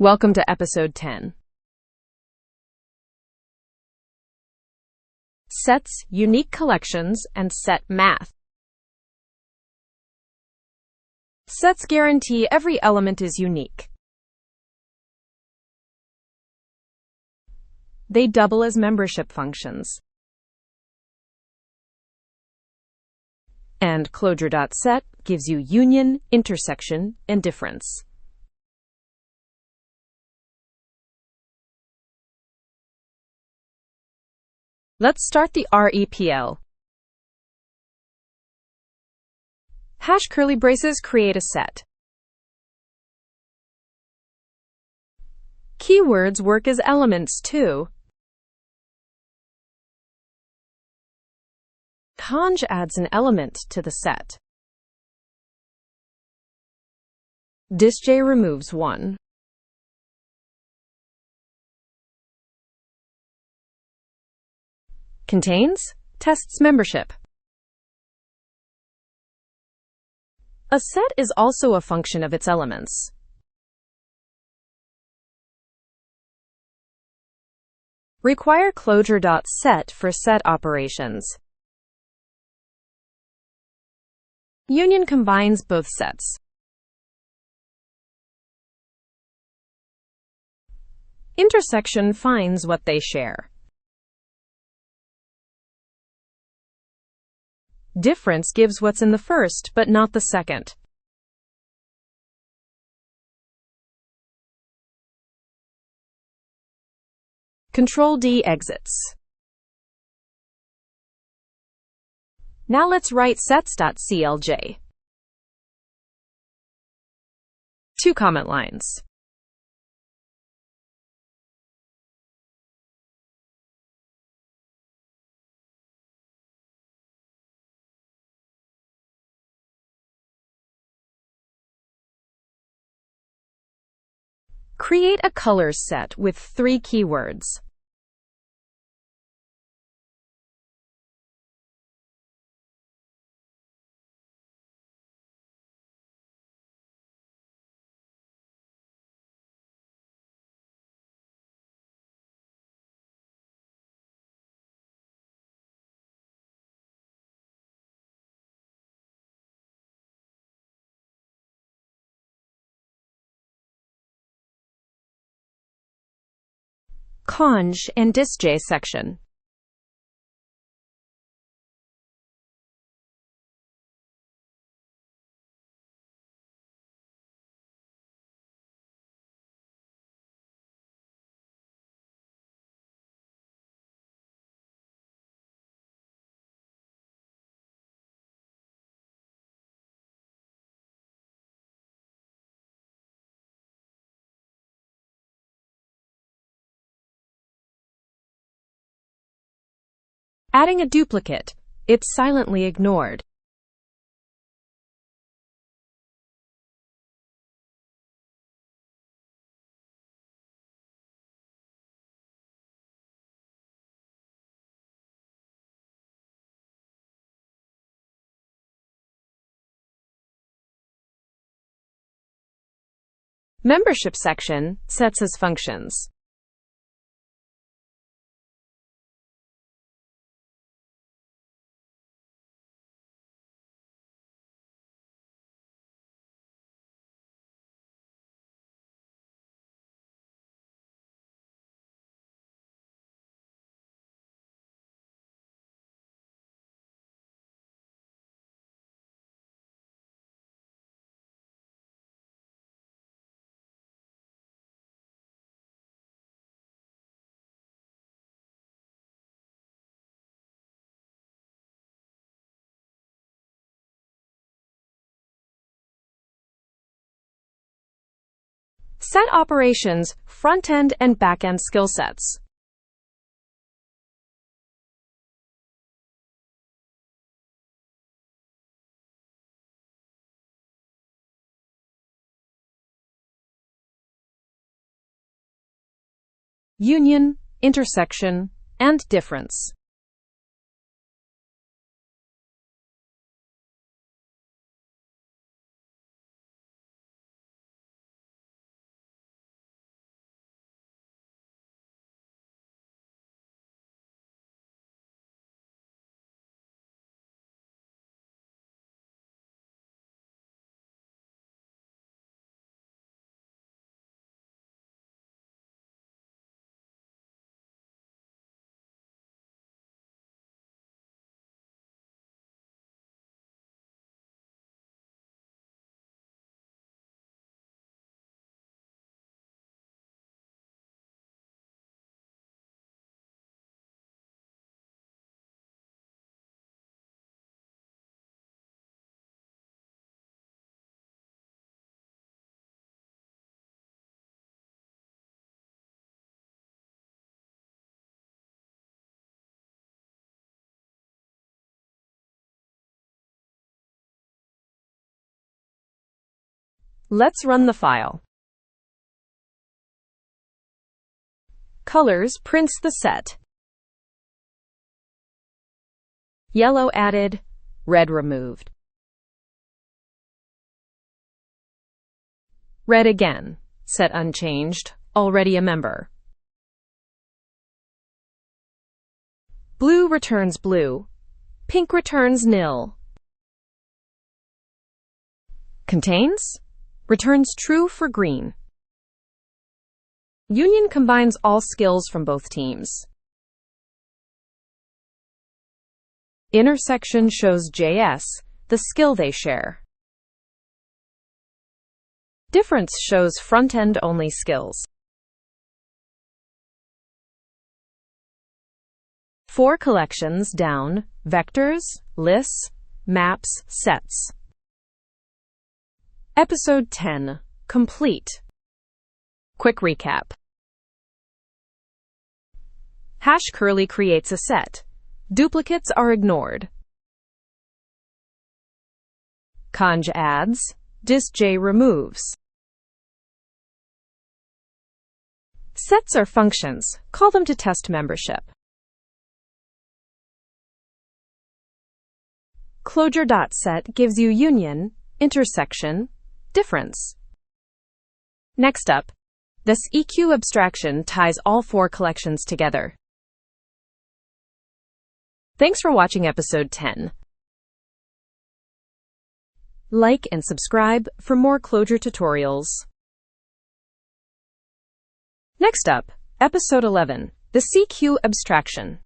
Welcome to episode 10. Sets, unique collections, and set math. Sets guarantee every element is unique. They double as membership functions. And clojure.set gives you union, intersection, and difference. Let's start the REPL. Hash curly braces create a set. Keywords work as elements too. Conj adds an element to the set. Disj removes one. Contains tests membership. A set is also a function of its elements. Require clojure.set for set operations. Union combines both sets. Intersection finds what they share. Difference gives what's in the first but not the second. Control-D exits. Now let's write sets.clj. 2 comment lines. Create a colors set with 3 keywords. Conj and disj section. Adding a duplicate, it's silently ignored. Membership section, sets as functions. Set operations, frontend and backend skill sets. Union, intersection, and difference. Let's run the file. Colors prints the set. Yellow added, red removed. Red again, set unchanged, already a member. Blue returns blue, pink returns nil. Contains returns true for green. Union combines all skills from both teams. Intersection shows JS, the skill they share. Difference shows front-end only skills. 4 collections down, vectors, lists, maps, sets. Episode 10. Complete. Quick recap. Hash curly creates a set. Duplicates are ignored. Conj adds, disj removes. Sets are functions. Call them to test membership. Clojure.set gives you union, intersection, difference. Next up, this EQ abstraction ties all 4 collections together. Thanks for watching episode 10. Like and subscribe for more Clojure tutorials. Next up, episode 11, the CQ abstraction.